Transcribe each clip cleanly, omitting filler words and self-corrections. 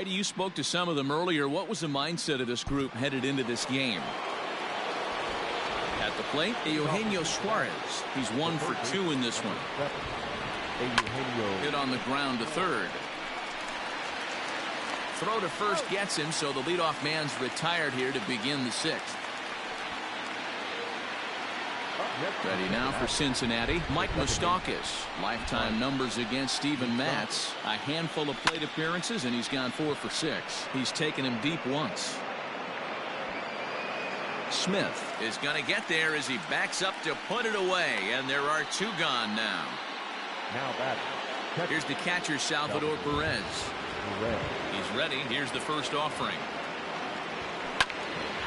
You spoke to some of them earlier. What was the mindset of this group headed into this game? At the plate, Eugenio Suarez. He's 1 for 2 in this one. Hit on the ground to third. Throw to first gets him, so the leadoff man's retired here to begin the 6th. Ready now for Cincinnati, Mike Moustakas. Lifetime numbers against Steven Matz. A handful of plate appearances, and he's gone 4 for 6. He's taken him deep once. Smith is going to get there as he backs up to put it away, and there are 2 gone now. Here's the catcher, Salvador Perez. He's ready. Here's the first offering.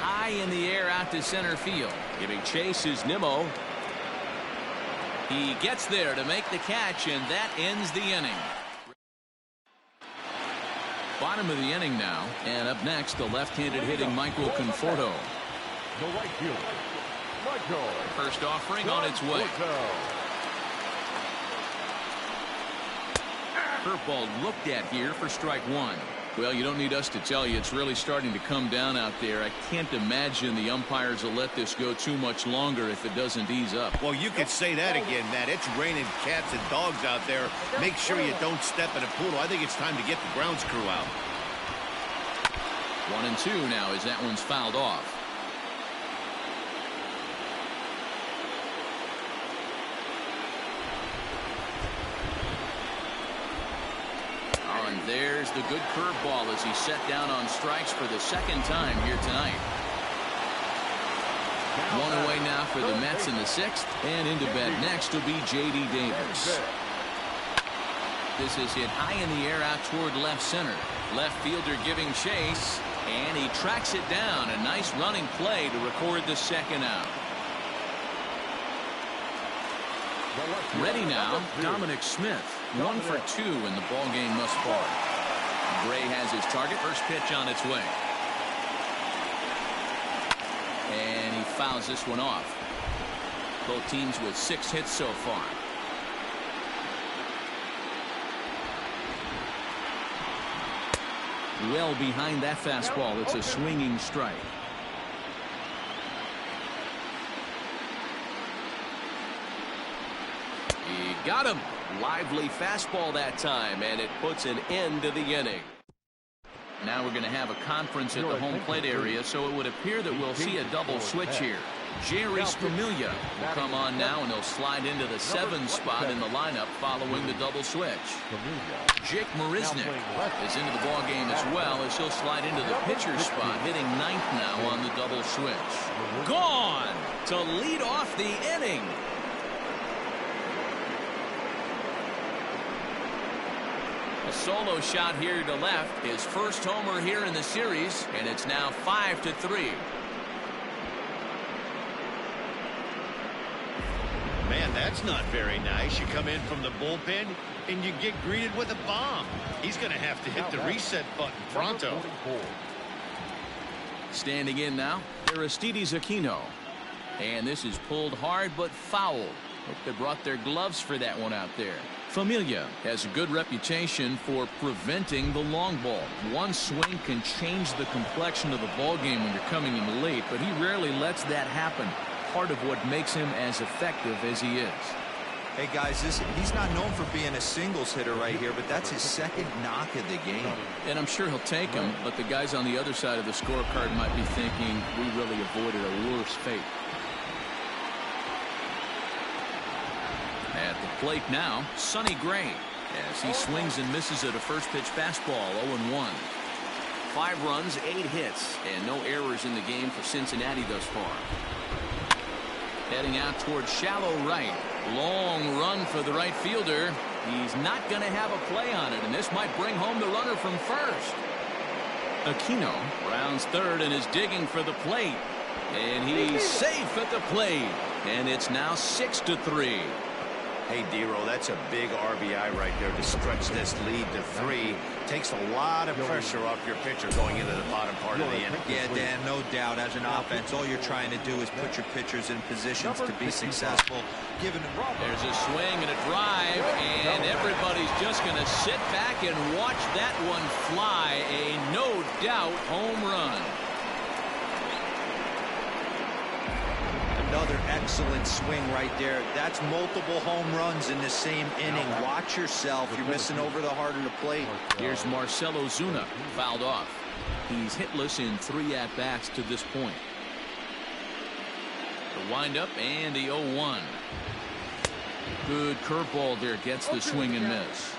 High in the air out to center field. Giving chase is Nimmo. He gets there to make the catch, and that ends the inning. Bottom of the inning now, and up next, the left-handed hitting Michael Conforto. The right fielder, Michael. First offering on its way. Curveball looked at here for strike 1. Well, you don't need us to tell you, it's really starting to come down out there. I can't imagine the umpires will let this go too much longer if it doesn't ease up. Well, you could say that again, Matt. It's raining cats and dogs out there. Make sure you don't step in a poodle. I think it's time to get the grounds crew out. 1-2 now as that one's fouled off. And there's the good curveball as he set down on strikes for the 2nd time here tonight. 1 away now for the Mets in the 6th, and into bat next will be J.D. Davis. This is hit high in the air out toward left center. Left fielder giving chase, and he tracks it down. A nice running play to record the 2nd out. Ready now, Dominic Smith. 1 for 2 in the ball game thus far. Gray has his target. First pitch on its way. And he fouls this one off. Both teams with 6 hits so far. Well behind that fastball. It's a swinging strike. He got him. Lively fastball that time, and it puts an end to the inning. Now we're going to have a conference at the home plate area, so it would appear that we'll see a double switch here. Jeurys Familia will come on now, and he'll slide into the 7 spot in the lineup following the double switch. Jake Marisnick is into the ball game as well, as he'll slide into the pitcher spot, hitting 9th now on the double switch. Gone to lead off the inning. A solo shot here to left, his first homer here in the series, and it's now 5-3. Man, that's not very nice. You come in from the bullpen and you get greeted with a bomb. He's going to have to hit the reset button pronto. Standing in now, Aristides Aquino. And this is pulled hard but foul. Hope they brought their gloves for that one out there. Familia has a good reputation for preventing the long ball. One swing can change the complexion of the ball game when you're coming in late, but he rarely lets that happen. Part of what makes him as effective as he is. Hey guys, he's not known for being a singles hitter right here, but that's his 2nd knock of the game. And I'm sure he'll take him, but the guys on the other side of the scorecard might be thinking we really avoided a worse fate. At the plate now, Sonny Gray, as he swings and misses at a first pitch fastball. 0-1. 5 runs, 8 hits, and no errors in the game for Cincinnati thus far. Heading out towards shallow right. Long run for the right fielder. He's not going to have a play on it, and this might bring home the runner from first. Aquino rounds third and is digging for the plate. And he's safe at the plate. And it's now 6-3. Hey, D-Roll, that's a big RBI right there to stretch this lead to 3. Takes a lot of pressure off your pitcher going into the bottom part of the inning. Yeah, Dan, no doubt. As an offense, all you're trying to do is put your pitchers in positions to be successful. There's a swing and a drive, and everybody's just going to sit back and watch that one fly. A no-doubt home run. Another excellent swing right there. That's multiple home runs in the same inning. Watch yourself. You're missing over the heart of the plate. Here's Marcell Ozuna, fouled off. He's hitless in 3 at-bats to this point. The windup and the 0-1. Good curveball there, gets the swing and miss.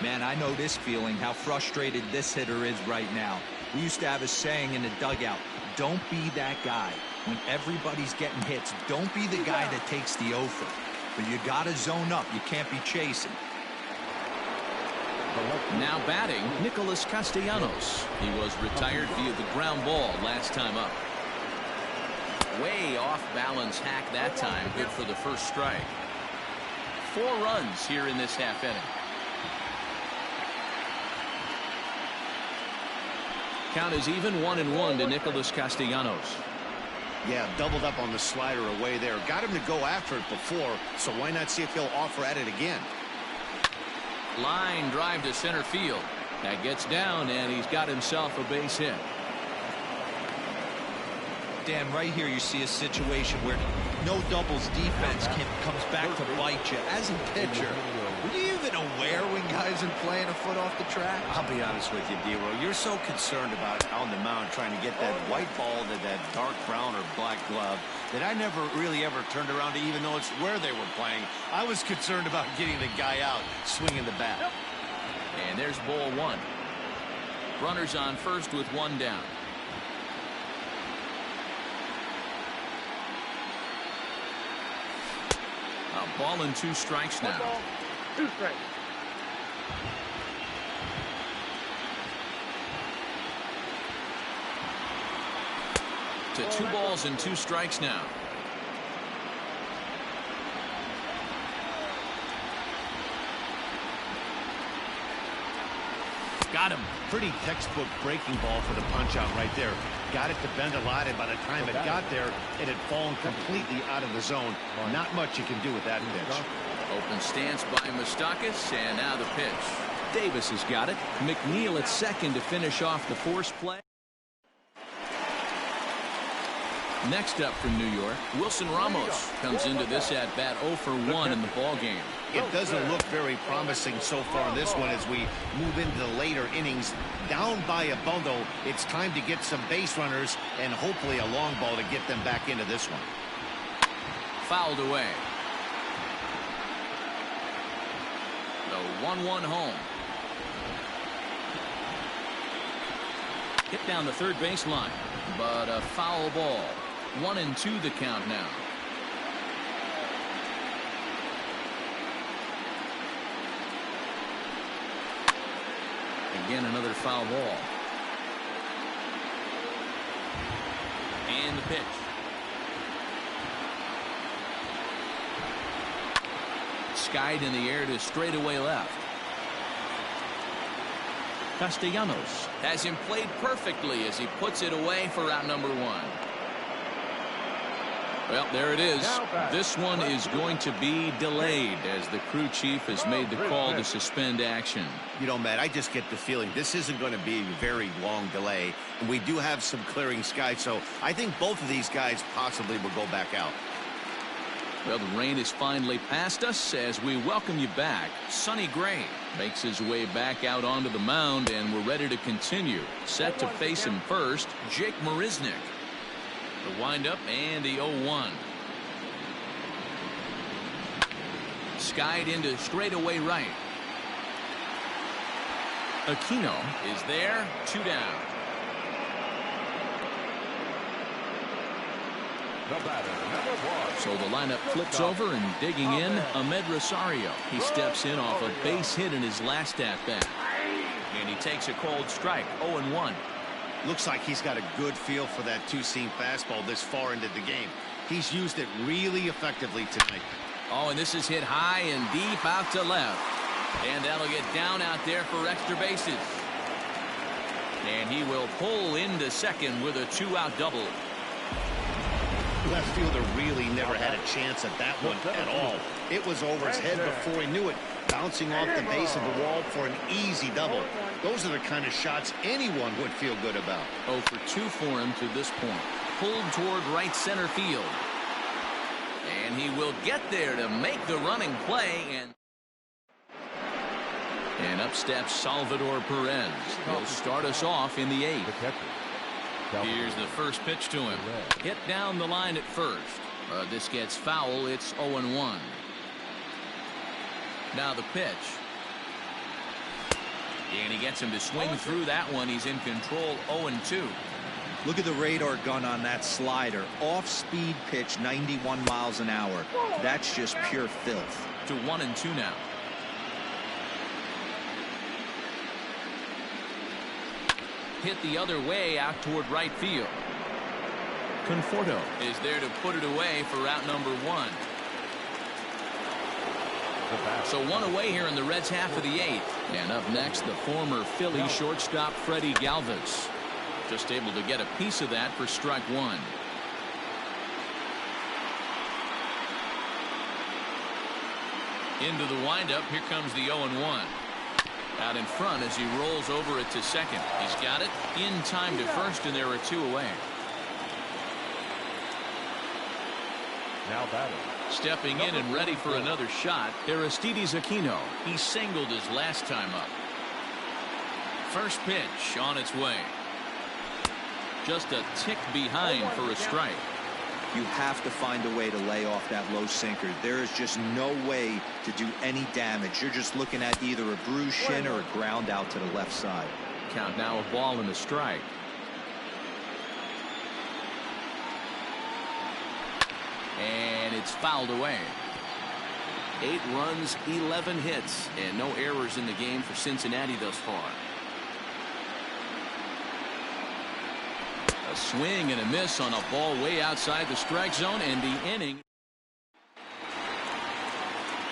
Man, I know this feeling, how frustrated this hitter is right now. We used to have a saying in the dugout, don't be that guy. When everybody's getting hits, don't be the guy that takes the offer. But you got to zone up. You can't be chasing. Now batting, Nicholas Castellanos. He was retired via the ground ball last time up. Way off balance hack that time. Good for the first strike. 4 runs here in this half inning. Count is even 1-1 to Nicholas Castellanos. Yeah, doubled up on the slider away there. Got him to go after it before, so why not see if he'll offer at it again? Line drive to center field. That gets down, and he's got himself a base hit. Dan, right here you see a situation where no doubles defense comes back to bite you. As a pitcher, were you even aware when guys are playing a foot off the track? I'll be honest with you, D-Roll. You're so concerned about on the mound trying to get that white ball to that dark brown or black glove that I never really ever turned around to even notice where they were playing. I was concerned about getting the guy out swinging the bat. And there's ball 1. Runners on first with 1 down. A ball and 2 strikes now. 2 strikes. To 2 balls and 2 strikes now. Got him. Pretty textbook breaking ball for the punch out right there. Got it to bend a lot, and by the time it got there, it had fallen completely out of the zone. Not much you can do with that pitch. Open stance by Moustakas, and now the pitch. Davis has got it. McNeil at second to finish off the force play. Next up from New York, Wilson Ramos comes into this at-bat 0 for 1 in the ballgame. It doesn't look very promising so far in this one as we move into the later innings. Down by a bundle, it's time to get some base runners and hopefully a long ball to get them back into this one. Fouled away. The 1-1 home. Hit down the third baseline, but a foul ball. 1-2 the count now. Again, another foul ball. And the pitch. Skied in the air to straightaway left. Castellanos has him played perfectly as he puts it away for out number 1. Well, there it is. This one is going to be delayed as the crew chief has made the call to suspend action. You know, Matt, I just get the feeling this isn't going to be a very long delay. And we do have some clearing skies, so I think both of these guys possibly will go back out. Well, the rain is finally past us as we welcome you back. Sonny Gray makes his way back out onto the mound, and we're ready to continue. Set to face him first, Jake Marisnick. The windup and the 0-1. Skied into straightaway right. Aquino is there, 2 down. So the lineup flips over, and digging in, Ahmed Rosario. He steps in off a base hit in his last at-bat. And he takes a cold strike, 0-1. Looks like he's got a good feel for that 2-seam fastball this far into the game. He's used it really effectively tonight. Oh, and this is hit high and deep out to left. And that'll get down out there for extra bases. And he will pull into second with a 2-out double. Left fielder really never had a chance at that one at all. It was over his head before he knew it, bouncing off the base of the wall for an easy double. Those are the kind of shots anyone would feel good about. 0 for 2 for him to this point. Pulled toward right center field. And he will get there to make the running play. And up steps Salvador Perez. He'll start us off in the 8th. Here's the first pitch to him. Hit down the line at first. This gets foul. It's 0-1. Now the pitch. And he gets him to swing through that one. He's in control. 0-2. Look at the radar gun on that slider. Off-speed pitch, 91 miles an hour. That's just pure filth. To 1-2 now. Hit the other way out toward right field. Conforto is there to put it away for out number 1. So 1 away here in the Reds' half of the 8th. And up next, the former Philly shortstop Freddie Galvis. Just able to get a piece of that for strike 1. Into the windup. Here comes the 0-1. Out in front as he rolls over it to second. He's got it in time to first, and there are 2 away. Now batting. Stepping in and ready for another shot, Aristides Aquino. He singled his last time up. First pitch on its way. Just a tick behind for a strike. You have to find a way to lay off that low sinker. There is just no way to do any damage. You're just looking at either a bruised shin or a ground out to the left side. Count now a ball and a strike. And it's fouled away. 8 runs, 11 hits, and no errors in the game for Cincinnati thus far. A swing and a miss on a ball way outside the strike zone, and the inning.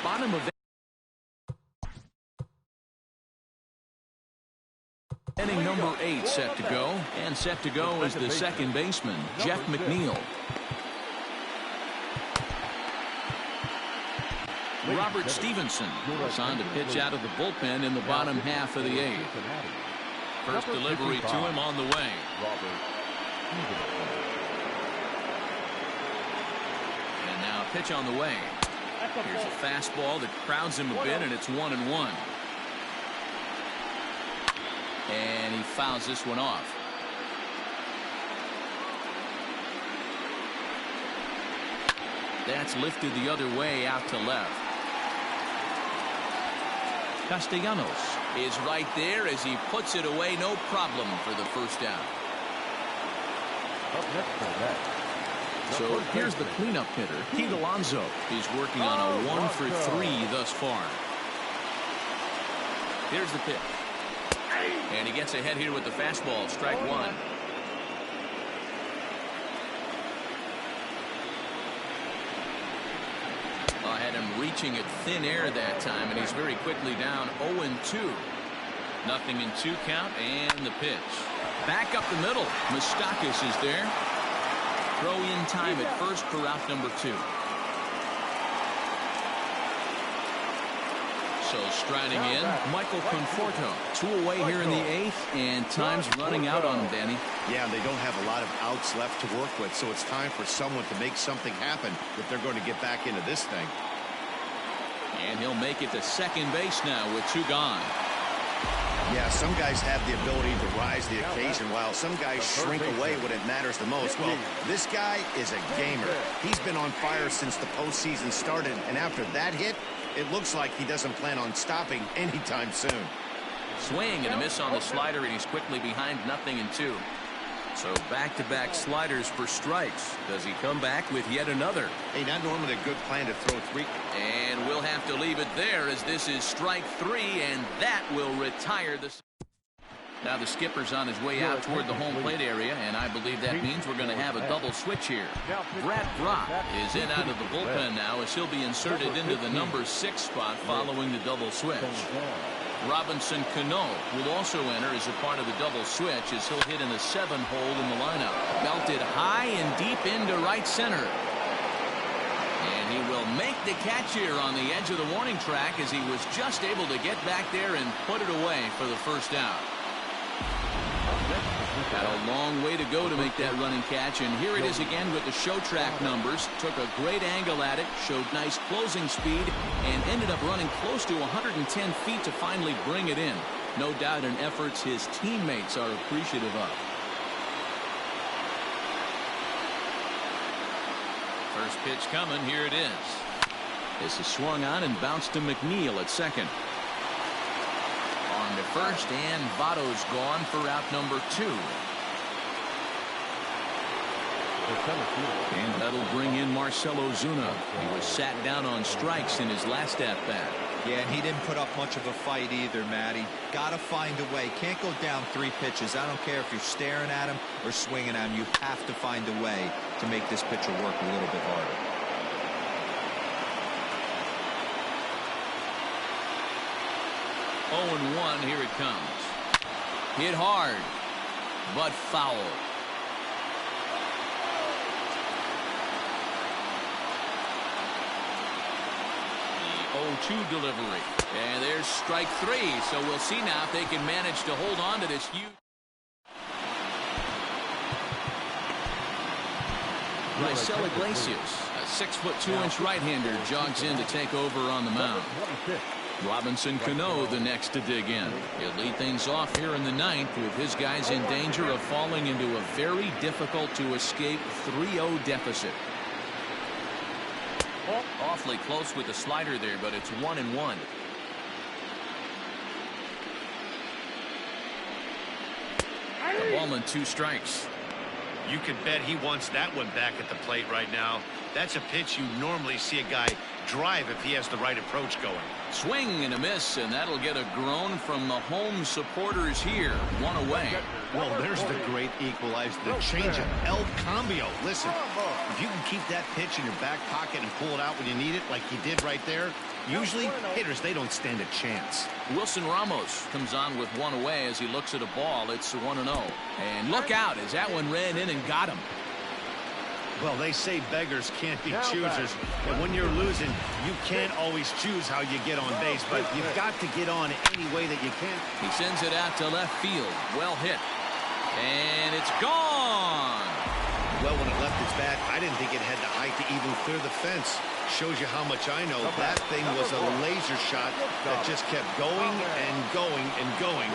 Bottom of inning number 8 set to go, and set to go is the second baseman, Jeff McNeil. Robert Stevenson was on to pitch out of the bullpen in the bottom half of the 8th. First delivery to him on the way. And now a pitch on the way. Here's a fastball that crowds him a bit, and it's 1-1. And he fouls this one off. That's lifted the other way out to left. Castellanos is right there as he puts it away, no problem for the first out. Up next for that. So here's the cleanup hitter, Pete Alonso. He's working on a 1 for 3 thus far. Here's the pitch. And he gets ahead here with the fastball, strike 1. Had him reaching at thin air that time, and he's very quickly down 0-2. Nothing in 2 count, and the pitch. Back up the middle. Moustakas is there. Throw in time at first for out number 2. So striding in, Michael Conforto. 2 away here in the 8th, and time's running out on him, Danny. Yeah, they don't have a lot of outs left to work with, so it's time for someone to make something happen if they're going to get back into this thing. And he'll make it to second base now with 2 gone. Yeah, some guys have the ability to rise the occasion while some guys shrink away when it matters the most. Well, this guy is a gamer. He's been on fire since the postseason started, and after that hit, it looks like he doesn't plan on stopping anytime soon. Swing and a miss on the slider, and he's quickly behind 0-2. So back-to-back sliders for strikes. Does he come back with yet another? Hey, not normally a good plan to throw 3. And we'll have to leave it there as this is strike 3, and that will retire the... Now the skipper's on his way out toward the home plate area, and I believe that means we're going to have a double switch here. Brad Brach is in out of the bullpen now as he'll be inserted into the number 6 spot following the double switch. Robinson Cano will also enter as a part of the double switch as he'll hit in the 7 hole in the lineup. Belted high and deep into right center. And he will make the catch here on the edge of the warning track as he was just able to get back there and put it away for the first out. Got a long way to go to make that running catch, and here it is again with the show track numbers. Took a great angle at it, showed nice closing speed, and ended up running close to 110 feet to finally bring it in. No doubt an effort his teammates are appreciative of. First pitch coming, here it is. This is swung on and bounced to McNeil at second. On to first, and Votto's gone for out number 2. And that'll bring in Marcell Ozuna. He was sat down on strikes in his last at-bat. Yeah, and he didn't put up much of a fight either, Matty. Got to find a way. Can't go down 3 pitches. I don't care if you're staring at him or swinging at him. You have to find a way to make this pitcher work a little bit harder. 0-1, here it comes. Hit hard, but foul. The 0-2 delivery. And there's strike 3, so we'll see now if they can manage to hold on to this huge. Raisel Iglesias, a 6'2" right-hander, jogs in to take over on the mound. Robinson Cano the next to dig in. He'll lead things off here in the 9th with his guys in danger of falling into a very difficult to escape 3-0 deficit. Awfully close with the slider there, but it's 1-1. The ball and 2 strikes. You can bet he wants that one back at the plate right now. That's a pitch you normally see a guy drive if he has the right approach going. Swing and a miss, and that'll get a groan from the home supporters here. 1 away. Well, there's the great equalizer, the changeup, El Cambio. Listen, if you can keep that pitch in your back pocket and pull it out when you need it, like he did right there, usually hitters, they don't stand a chance. Wilson Ramos comes on with 1 away as he looks at a ball. It's 1-0. And look out as that one ran in and got him. Well, they say beggars can't be choosers, and when you're losing, you can't always choose how you get on base, but you've got to get on any way that you can. He sends it out to left field. Well hit. And it's gone. Well, when it left its bat, I didn't think it had the height to even clear the fence. Shows you how much I know. That thing was a laser shot that just kept going and going and going.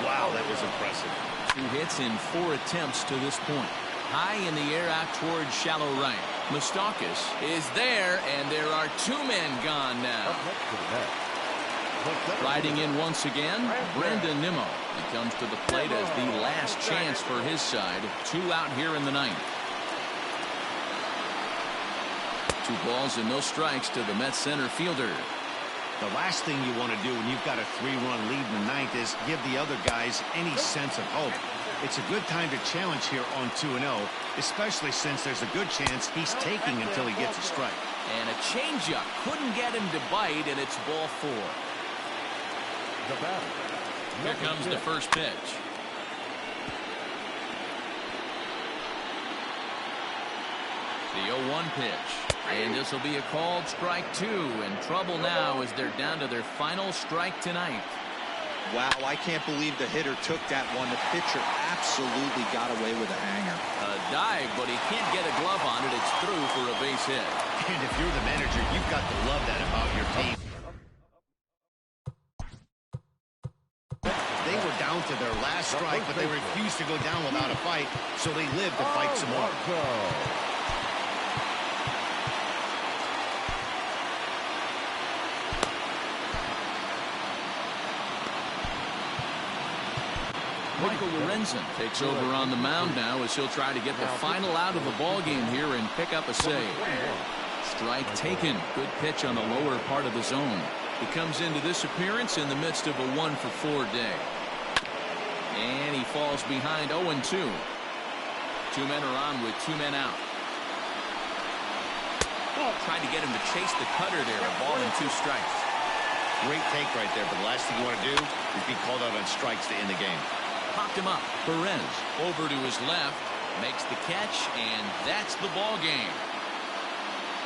Wow, that was impressive. 2 hits in 4 attempts to this point. High in the air out towards shallow right. Moustakas is there, and there are 2 men gone now. Riding in once again, Brandon Nimmo. He comes to the plate as the last chance for his side. 2 out here in the 9th. 2 balls and no strikes to the Mets center fielder. The last thing you want to do when you've got a 3-run lead in the 9th is give the other guys any sense of hope. It's a good time to challenge here on 2-0, especially since there's a good chance he's taking until he gets a strike. And a changeup couldn't get him to bite, and it's ball 4. Here comes the first pitch. The 0-1 pitch. And this will be a called strike 2. In trouble now as they're down to their final strike tonight. Wow, I can't believe the hitter took that one. The pitcher absolutely got away with a hanger. A dive, but he can't get a glove on it. It's through for a base hit. And if you're the manager, you've got to love that about your team. They were down to their last strike, but they refused to go down without a fight, so they lived to fight some more. Michael Lorenzen takes over on the mound now as he'll try to get the final out of the ball game here and pick up a save. Strike taken. Good pitch on the lower part of the zone. He comes into this appearance in the midst of a 1-for-4 day. And he falls behind 0-2. 2 men are on with 2 men out. Trying to get him to chase the cutter there. A ball and 2 strikes. Great take right there, but the last thing you want to do is be called out on strikes to end the game. Popped him up. Perez over to his left. Makes the catch, and that's the ball game.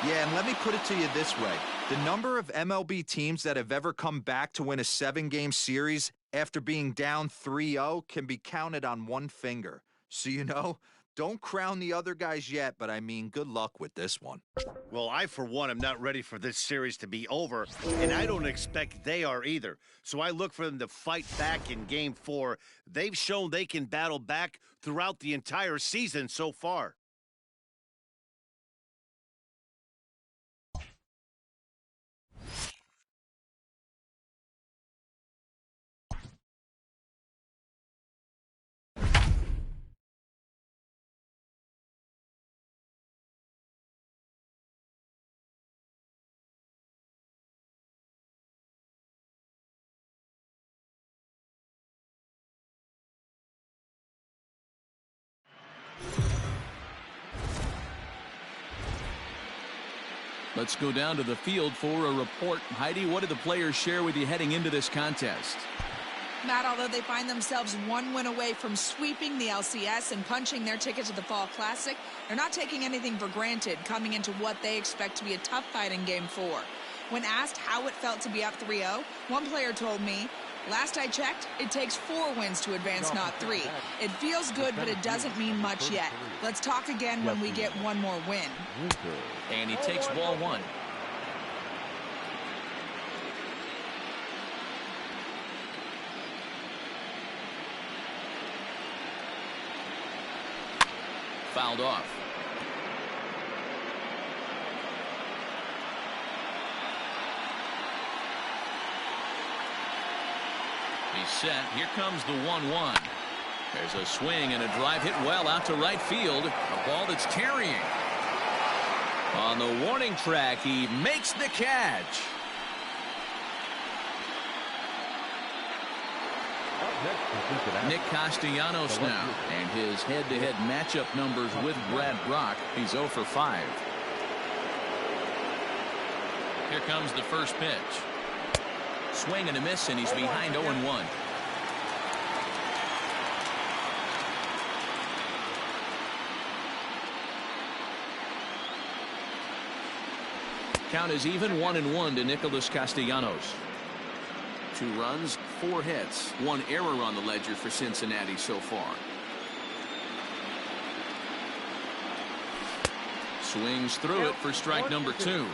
Yeah, and let me put it to you this way. The number of MLB teams that have ever come back to win a 7-game series after being down 3-0 can be counted on one finger. So, don't crown the other guys yet, but I mean, good luck with this one. Well, I, for one, am not ready for this series to be over, and I don't expect they are either. So I look for them to fight back in Game 4. They've shown they can battle back throughout the entire season so far. Let's go down to the field for a report. Heidi, what did the players share with you heading into this contest? Matt, although they find themselves 1 win away from sweeping the LCS and punching their ticket to the Fall Classic, they're not taking anything for granted coming into what they expect to be a tough fight in Game 4. When asked how it felt to be up 3-0, one player told me, "Last I checked, it takes 4 wins to advance, not 3. It feels good, but it doesn't mean much yet. Let's talk again when we get 1 more win." And he takes ball 1. Fouled off. He's set. Here comes the 1-1. There's a swing and a drive hit well out to right field. A ball that's carrying. On the warning track, he makes the catch. Nick Castellanos now, and his head-to-head matchup numbers with Brad Brach. He's 0 for 5. Here comes the first pitch. Swing and a miss, and he's behind 0-1. Count is even, 1-1 to Nicholas Castellanos. 2 runs, 4 hits, 1 error on the ledger for Cincinnati so far. Swings through it for strike number 2.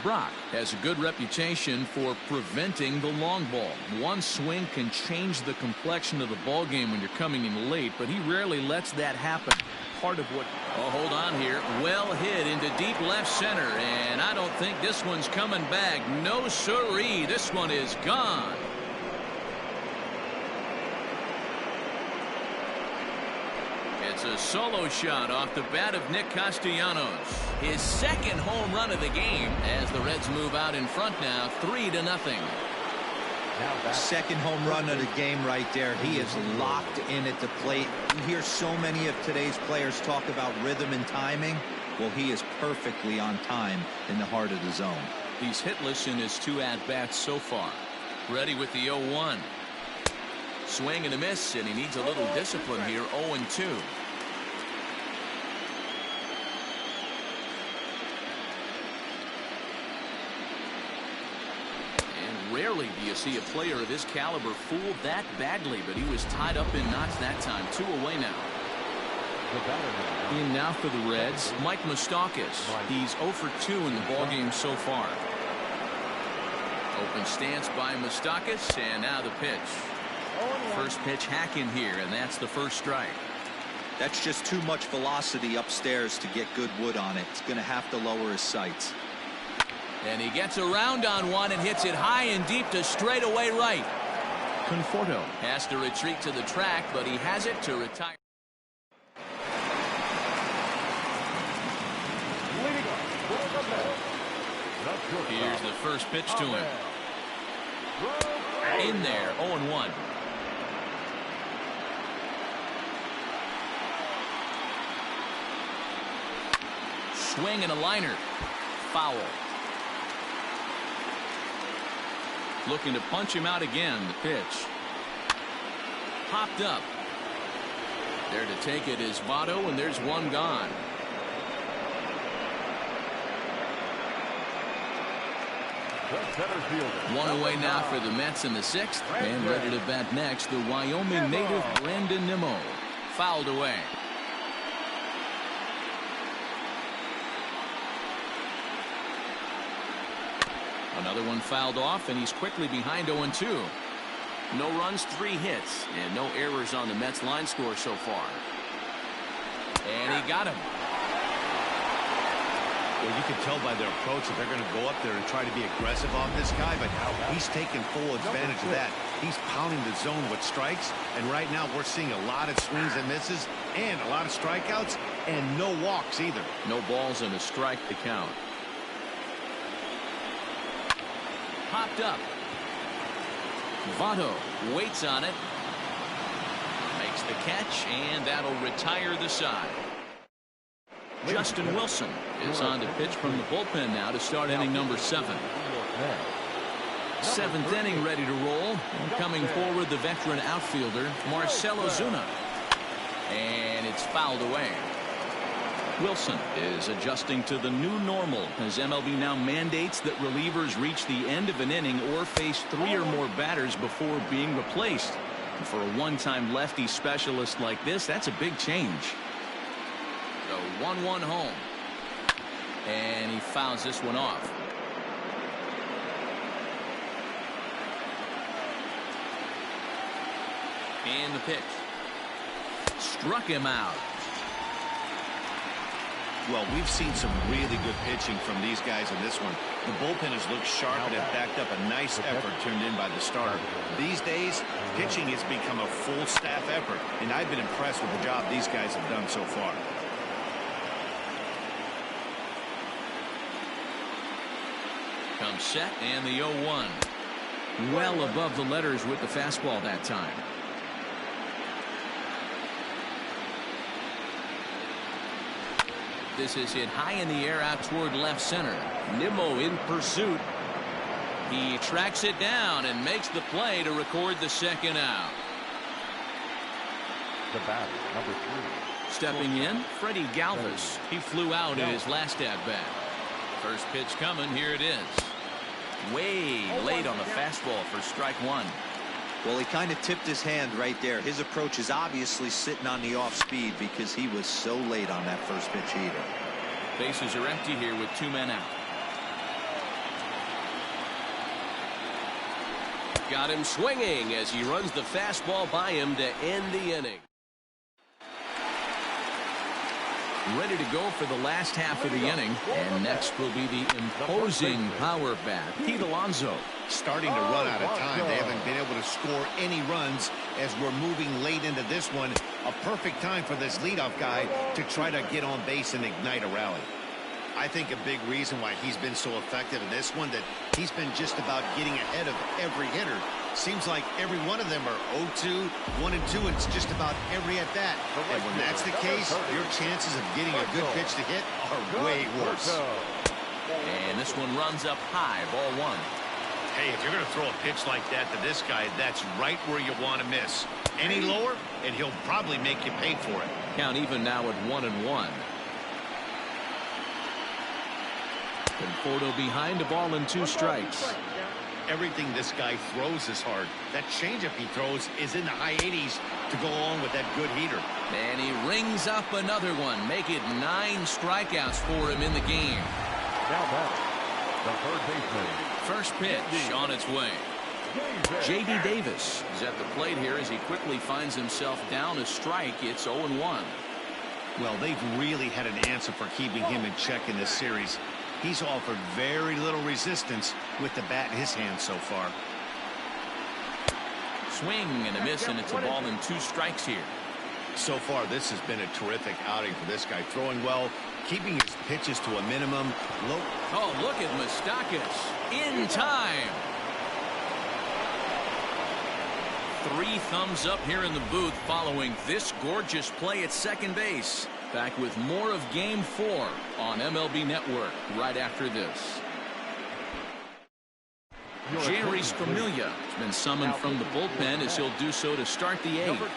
Brach has a good reputation for preventing the long ball. One swing can change the complexion of the ball game when you're coming in late, but he rarely lets that happen. Part of what... Oh, hold on here. Well hit into deep left center, and I don't think this one's coming back. No siree. This one is gone. It's a solo shot off the bat of Nick Castellanos. His second home run of the game as the Reds move out in front now, 3-0. Second home run of the game right there. He is locked in at the plate. You hear so many of today's players talk about rhythm and timing. Well, he is perfectly on time in the heart of the zone. He's hitless in his 2 at-bats so far. Ready with the 0-1. Swing and a miss, and he needs a little discipline here. 0-2. Rarely do you see a player of his caliber fooled that badly, but he was tied up in knots that time. 2 away now. In now for the Reds, Mike Moustakas. He's 0 for 2 in the ballgame so far. Open stance by Moustakas, and now the pitch. First pitch hack in here, and that's the first strike. That's just too much velocity upstairs to get good wood on it. It's going to have to lower his sights. And he gets around on one and hits it high and deep to straightaway right. Conforto has to retreat to the track, but he has it to retire. Here's the first pitch to him. In there, 0-1. swing and a liner. Foul. Looking to punch him out again. The pitch. Popped up. There to take it is Votto, and there's one gone. One away now for the Mets in the 6th. And ready to bat next, the Wyoming native Brandon Nimmo. Fouled away. Another one fouled off, and he's quickly behind 0-2. No runs, 3 hits, and no errors on the Mets line score so far. And he got him. Well, you can tell by their approach that they're going to go up there and try to be aggressive on this guy, but he's taking full advantage of that. He's pounding the zone with strikes, and right now we're seeing a lot of swings and misses and a lot of strikeouts and no walks either. No balls and a strike to count. Popped up. Votto waits on it. Makes the catch, and that'll retire the side. Justin Wilson is on to pitch from the bullpen now to start inning number 7. 7th inning ready to roll. And coming forward, the veteran outfielder, Marcell Ozuna. And it's fouled away. Wilson is adjusting to the new normal as MLB now mandates that relievers reach the end of an inning or face 3 or more batters before being replaced. And for a one-time lefty specialist like this, that's a big change. The 1-1 home. And he fouls this one off. And the pitch. Struck him out. Well, we've seen some really good pitching from these guys in this one. The bullpen has looked sharp and have backed up a nice effort turned in by the starter. These days, pitching has become a full staff effort, and I've been impressed with the job these guys have done so far. Comes set, and the 0-1. Well above the letters with the fastball that time. This is hit high in the air out toward left center. Nimmo in pursuit. He tracks it down and makes the play to record the 2nd out. The batter, number 3. Stepping in, Freddie Galvis. He flew out in his last at-bat. First pitch coming. Here it is. Way late on the fastball for strike 1. Well, he kind of tipped his hand right there. His approach is obviously sitting on the off speed because he was so late on that first pitch either. Bases are empty here with 2 men out. Got him swinging as he runs the fastball by him to end the inning. Ready to go for the last half of the inning, and next will be the imposing power bat, Pete Alonso. Starting to run out of time. They haven't been able to score any runs as we're moving late into this one. A perfect time for this leadoff guy to try to get on base and ignite a rally. I think a big reason why he's been so effective in this one that he's been just about getting ahead of every hitter. Seems like every one of them are 0-2, 1-2, and it's just about every at bat. And when that's the case, your chances of getting a good pitch to hit are way worse. And this one runs up high, ball 1. Hey, if you're going to throw a pitch like that to this guy, that's right where you want to miss. Any lower, and he'll probably make you pay for it. Count even now at 1-1. Conforto behind, a ball and 2 strikes. Everything this guy throws is hard. That changeup he throws is in the high 80s to go along with that good heater. And he rings up another one. Make it 9 strikeouts for him in the game. Now back, the third baseman. First pitch on its way. J.D. Davis is at the plate here as he quickly finds himself down a strike. It's 0-1. Well, they've really had an answer for keeping him in check in this series. He's offered very little resistance with the bat in his hand so far. Swing and a miss, and it's a ball and 2 strikes here. So far, this has been a terrific outing for this guy. Throwing well, keeping his pitches to a minimum. Oh, look at Moustakas in time. 3 thumbs up here in the booth following this gorgeous play at second base. Back with more of Game 4 on MLB Network right after this. Jeurys Familia has been summoned from the bullpen as he'll do so to start the 8th.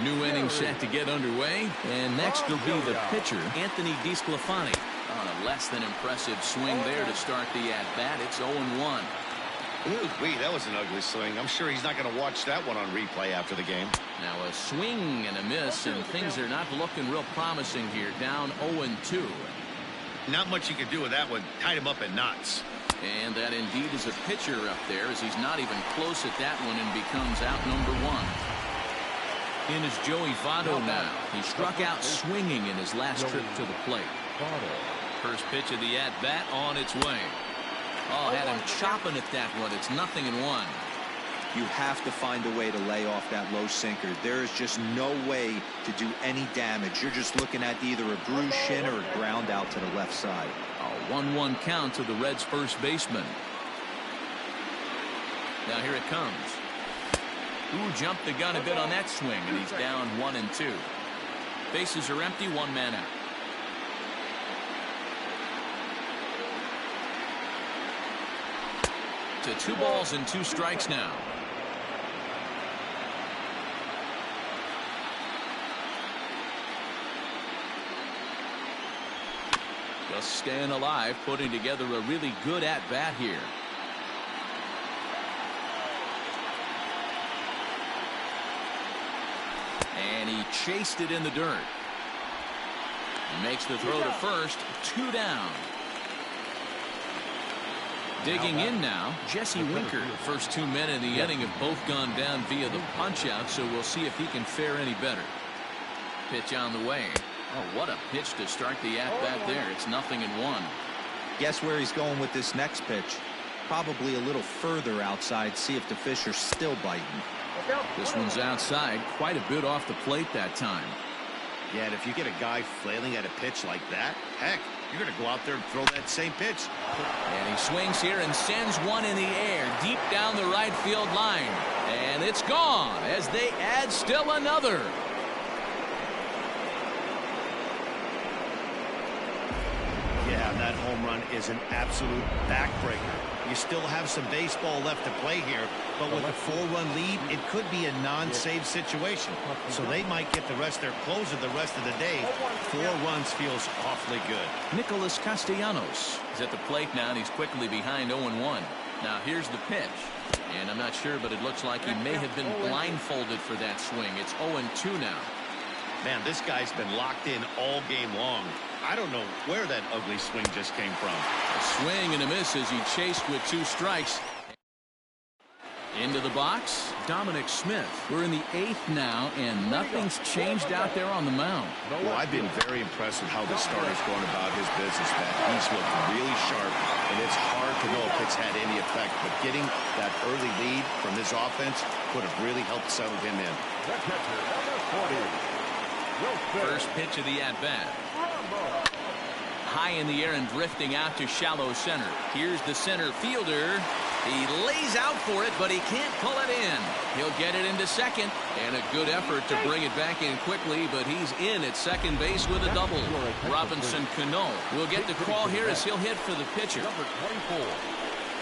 New inning set to get underway, and next will be the pitcher, Anthony DeSclafani. On a less than impressive swing there to start the at-bat. It's 0-1. Ooh-wee, that was an ugly swing. I'm sure he's not going to watch that one on replay after the game. Now a swing and a miss, and things are not looking real promising here. Down 0-2. Not much you can do with that one. Tied him up in knots. And that indeed is a pitcher up there, as he's not even close at that one and becomes out number 1. In is Joey Votto now. He struck out swinging in his last trip to the plate. First pitch of the at-bat on its way. Oh, had him chopping at that one. It's 0-1. You have to find a way to lay off that low sinker. There is just no way to do any damage. You're just looking at either a bruised shin or a ground out to the left side. A 1-1 count to the Reds' first baseman. Now here it comes. Ooh, jumped the gun a bit on that swing, and he's down 1-2. Bases are empty, 1 man out. To 2 balls and 2 strikes now. Just staying alive, putting together a really good at-bat here. And he chased it in the dirt. Makes the throw to first. 2 down. Digging in now, Jesse Winker. First 2 men in the inning have both gone down via the punch-out, so we'll see if he can fare any better. Pitch on the way. Oh, what a pitch to start the at-bat there. It's 0-1. Guess where he's going with this next pitch? Probably a little further outside. See if the fish are still biting. This one's outside, quite a bit off the plate that time. Yeah, and if you get a guy flailing at a pitch like that, heck, you're going to go out there and throw that same pitch. And he swings here and sends one in the air deep down the right field line. And it's gone as they add still another. Yeah, that home run is an absolute backbreaker. You still have some baseball left to play here, but with a 4-run lead, it could be a non-save situation. So they might get the rest their closer the rest of the day. 4 runs feels awfully good. Nicholas Castellanos is at the plate now, and he's quickly behind 0-1. Now here's the pitch. And I'm not sure, but it looks like he may have been blindfolded for that swing. It's 0-2 now. Man, this guy's been locked in all game long. I don't know where that ugly swing just came from. A swing and a miss as he chased with 2 strikes. Into the box, Dominic Smith. We're in the 8th now, and nothing's changed out there on the mound. Well, I've been very impressed with how the starter's going about his business, man. He's looked really sharp, and it's hard to know if it's had any effect. But getting that early lead from this offense could have really helped settle him in. First pitch of the at-bat. High in the air and drifting out to shallow center. Here's the center fielder. He lays out for it, but he can't pull it in. He'll get it into second, and a good effort to bring it back in quickly, but he's in at second base with a double. Robinson Cano will get the call here as he'll hit for the pitcher.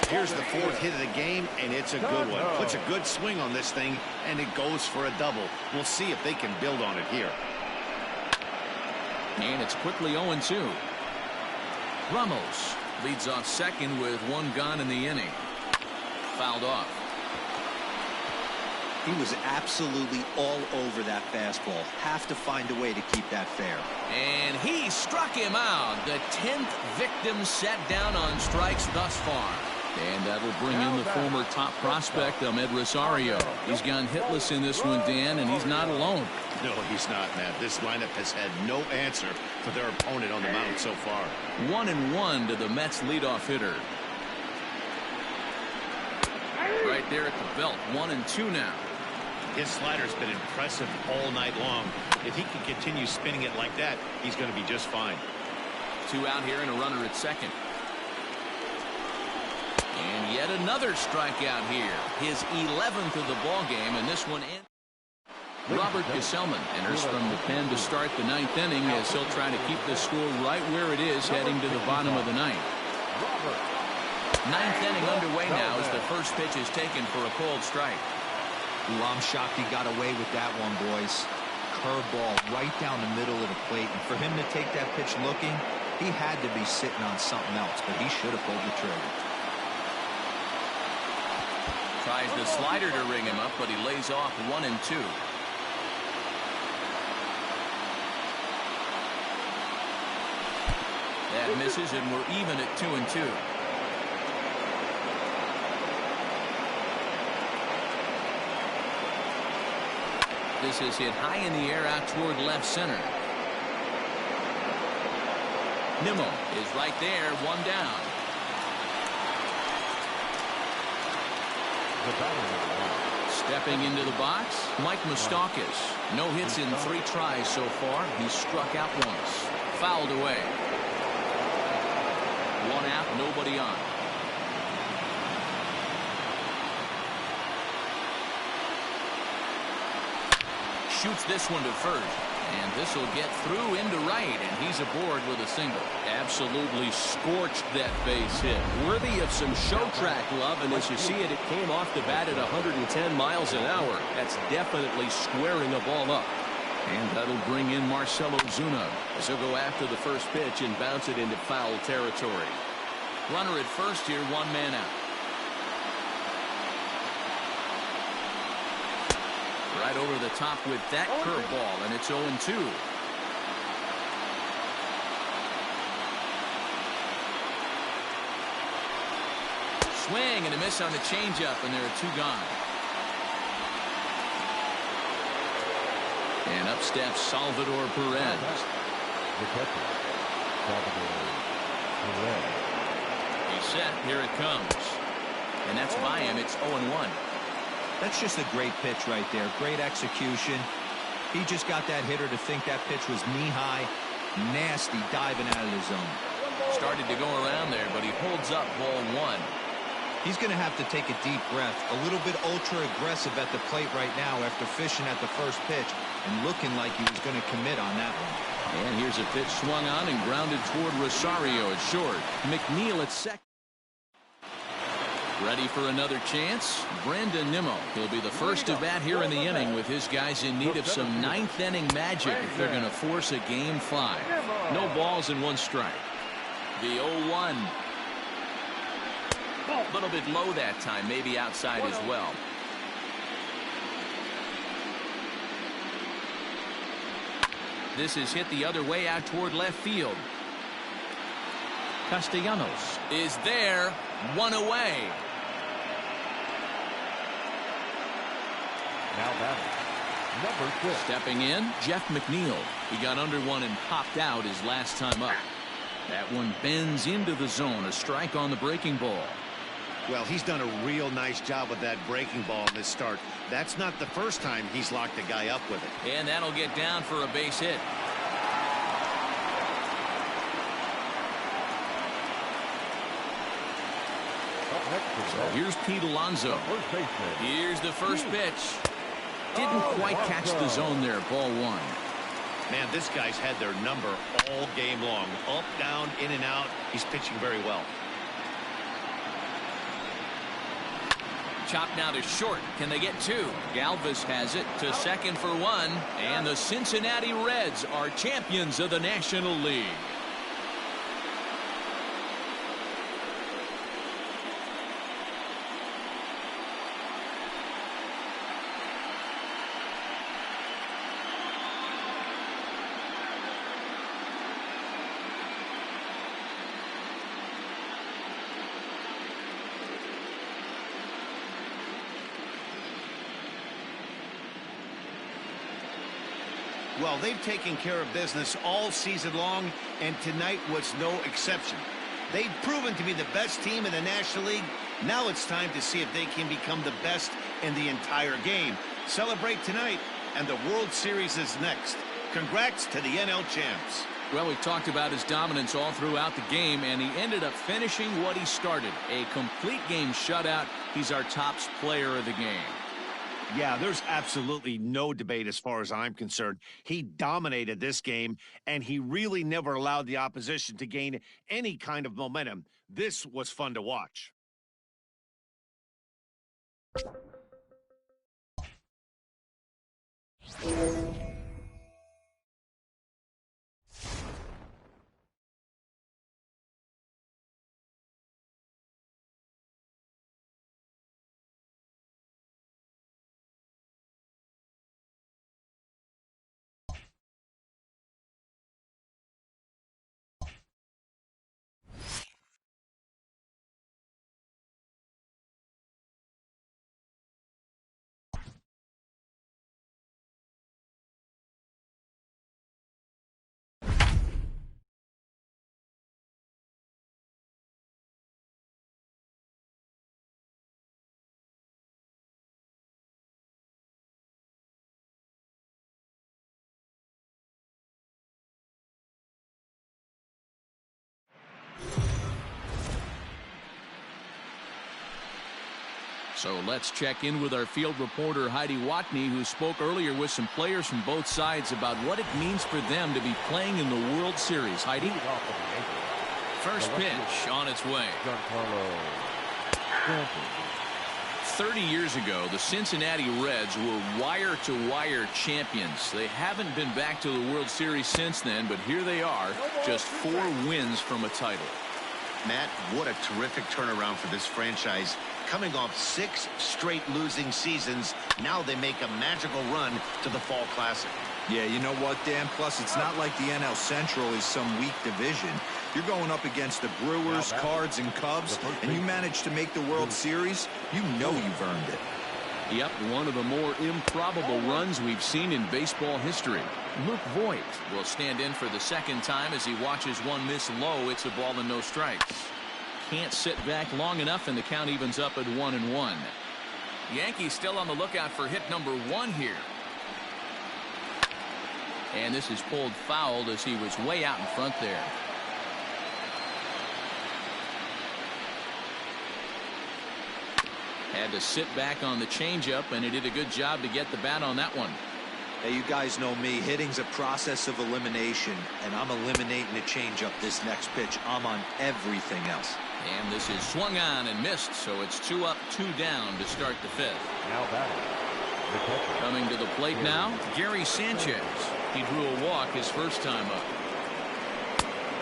Here's the 4th hit of the game, and it's a good one. Puts a good swing on this thing, and it goes for a double. We'll see if they can build on it here. And it's quickly 0-2. Ramos leads off second with 1 gone in the inning. Fouled off. He was absolutely all over that fastball. Have to find a way to keep that fair. And he struck him out. The 10th victim set down on strikes thus far. And that'll bring in the former top prospect, Ahmed Rosario. He's gone hitless in this one, Dan, and he's not alone. No, he's not, Matt. This lineup has had no answer for their opponent on the mound so far. 1-1 to the Mets leadoff hitter. Right there at the belt. 1-2 now. His slider's been impressive all night long. If he can continue spinning it like that, he's going to be just fine. 2 out here and a runner at second. And yet another strikeout here. His 11th of the ball game, and this one ends. Robert Gesellman enters from the pen to start the ninth inning as he'll try to keep the score right where it is heading to the bottom of the ninth. Ninth inning underway now as the first pitch is taken for a cold strike. Ooh, I'm shocked he got away with that one, boys. Curveball right down the middle of the plate, and for him to take that pitch looking, he had to be sitting on something else, but he should have pulled the trigger. Tries the slider to ring him up, but he lays off 1-2. That misses, and we're even at 2-2. This is hit high in the air out toward left center. Nimmo is right there, one down. Stepping into the box, Mike Moustakas. No hits in 3 tries so far. He's struck out once. Fouled away. 1 out, nobody on. Shoots this one to first. And this will get through into right, and he's aboard with a single. Absolutely scorched that base hit. Worthy of some show track love, and as you see it, it came off the bat at 110 miles an hour. That's definitely squaring a ball up. And that'll bring in Marcell Ozuna as he'll go after the first pitch and bounce it into foul territory. Runner at first here, 1 man out. Right over the top with that curveball, and it's 0-2. Swing and a miss on the changeup, and there are 2 gone. And up steps Salvador Perez. He's set. Here it comes. And that's by him. It's 0-1. That's just a great pitch right there. Great execution. He just got that hitter to think that pitch was knee-high. Nasty diving out of the zone. Started to go around there, but he holds up ball 1. He's going to have to take a deep breath. A little bit ultra-aggressive at the plate right now after fishing at the first pitch and looking like he was going to commit on that one. And here's a pitch swung on and grounded toward Rosario at short. McNeil at second. Ready for another chance? Brandon Nimmo. He'll be the first to bat here in the inning with his guys in need of some ninth inning magic if they're going to force a game 5. No balls and 1 strike. The 0-1. A little bit low that time, maybe outside as well. This is hit the other way out toward left field. Castellanos is there, 1 away. Now batting, number 6. Stepping in, Jeff McNeil. He got under 1 and popped out his last time up. That one bends into the zone, a strike on the breaking ball. Well, he's done a real nice job with that breaking ball in this start. That's not the first time he's locked a guy up with it. And that'll get down for a base hit. So here's Pete Alonso. Here's the first pitch. Didn't quite catch the zone there. Ball 1. Man, this guy's had their number all game long. Up, down, in and out. He's pitching very well. Chopped now to short. Can they get 2? Galvis has it to second for 1. And the Cincinnati Reds are champions of the National League. Well, they've taken care of business all season long, and tonight was no exception. They've proven to be the best team in the National League. Now it's time to see if they can become the best in the entire game. Celebrate tonight, and the World Series is next. Congrats to the NL champs. Well, we've talked about his dominance all throughout the game, and he ended up finishing what he started. A complete game shutout. He's our top player of the game. Yeah, there's absolutely no debate as far as I'm concerned. He dominated this game, and he really never allowed the opposition to gain any kind of momentum. This was fun to watch. So let's check in with our field reporter Heidi Watney, who spoke earlier with some players from both sides about what it means for them to be playing in the World Series. Heidi? First pitch on its way. 30 years ago, the Cincinnati Reds were wire-to-wire champions. They haven't been back to the World Series since then, but here they are, just 4 wins from a title. Matt, what a terrific turnaround for this franchise. Coming off 6 straight losing seasons, now they make a magical run to the Fall Classic. Yeah, you know what, Dan? Plus, it's not like the NL Central is some weak division. You're going up against the Brewers, Cards, and Cubs, and you managed to make the World Series, you know you've earned it. Yep, one of the more improbable runs we've seen in baseball history. Luke Voigt will stand in for the second time as he watches one miss low. It's a ball and no strikes. Can't sit back long enough, and the count evens up at 1-1. Yankees still on the lookout for hit number 1 here. And this is pulled foul as he was way out in front there. Had to sit back on the changeup, and he did a good job to get the bat on that one. Hey, you guys know me. Hitting's a process of elimination, and I'm eliminating the changeup this next pitch. I'm on everything else. And this is swung on and missed, so it's 2 up, 2 down to start the 5th. Now batting, the catcher. Coming to the plate now, Gary Sanchez. He drew a walk his first time up.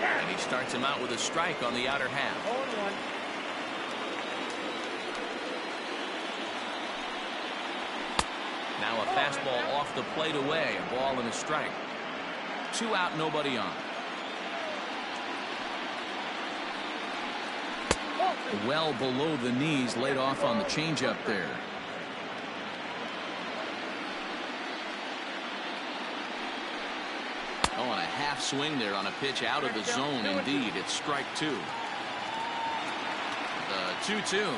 And he starts him out with a strike on the outer half. 0-1. Now a fastball off the plate away, a ball and a strike. 2 out, nobody on. Well below the knees, laid off on the changeup there. Oh, and a half swing there on a pitch out of the zone. Indeed, it's strike 2. The 2-2.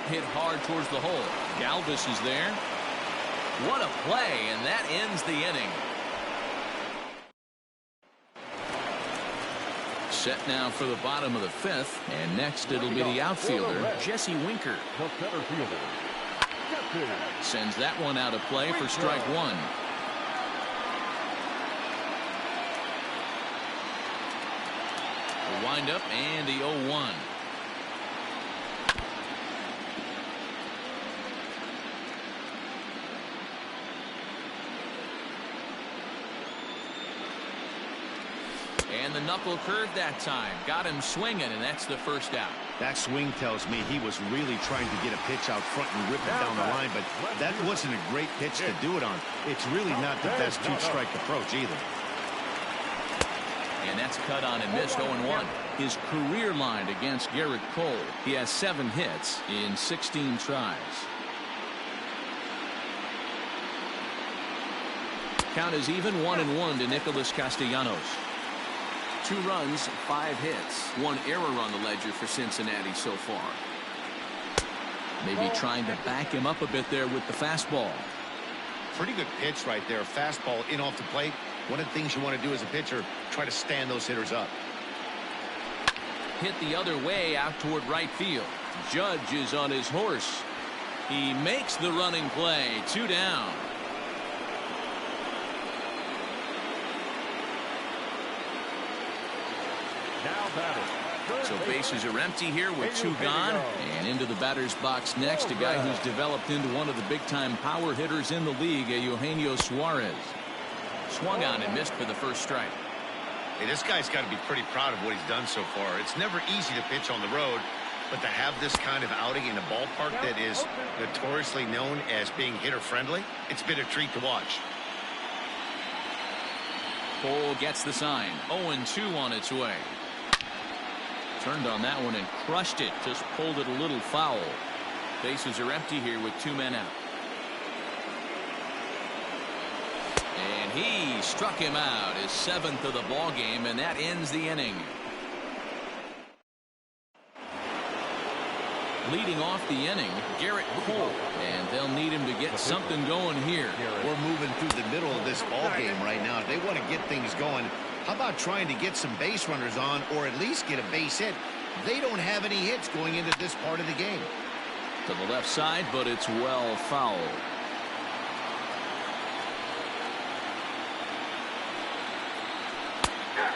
Hit hard towards the hole. Galvis is there. What a play, and that ends the inning. Set now for the bottom of the 5th, and next it'll be the outfielder, Jesse Winker. The center fielder. Sends that one out of play for strike 1. The windup and the 0-1. And the knuckle curve that time. Got him swinging, and that's the first out. That swing tells me he was really trying to get a pitch out front and rip it down the line, but that wasn't a great pitch to do it on. It's really not the best 2-strike approach either. And that's cut on and missed. 0-1. His career line against Garrett Cole. He has 7 hits in 16 tries. Count is even 1-1 to Nicholas Castellanos. 2 runs, 5 hits. 1 error on the ledger for Cincinnati so far. Maybe trying to back him up a bit there with the fastball. Pretty good pitch right there. Fastball in off the plate. One of the things you want to do as a pitcher, try to stand those hitters up. Hit the other way out toward right field. Judge is on his horse. He makes the running play. 2 down. Now batting. So bases are empty here with 2 gone. And into the batter's box next, a guy who's developed into one of the big-time power hitters in the league, Eugenio Suarez. Swung on and missed for the first strike. Hey, this guy's got to be pretty proud of what he's done so far. It's never easy to pitch on the road, but to have this kind of outing in a ballpark that is notoriously known as being hitter-friendly, it's been a treat to watch. Cole gets the sign. 0-2 on its way. Turned on that one and crushed it. Just pulled it a little foul. Bases are empty here with 2 men out. And he struck him out, his 7th of the ball game, and that ends the inning. Leading off the inning, Garrett Cole, and they'll need him to get something going here. We're moving through the middle of this ball game right now. They want to get things going. How about trying to get some base runners on, or at least get a base hit? They don't have any hits going into this part of the game. To the left side, but it's well fouled.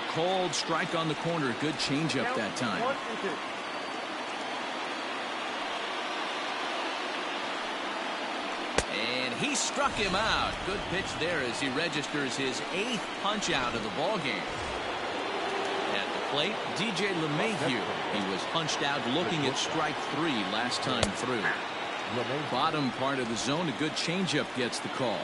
Cold strike on the corner. Good changeup that time. And he struck him out. Good pitch there as he registers his 8th punch out of the ball game. At the plate, DJ LeMahieu. He was punched out looking at strike 3 last time through. Bottom part of the zone, a good changeup gets the call.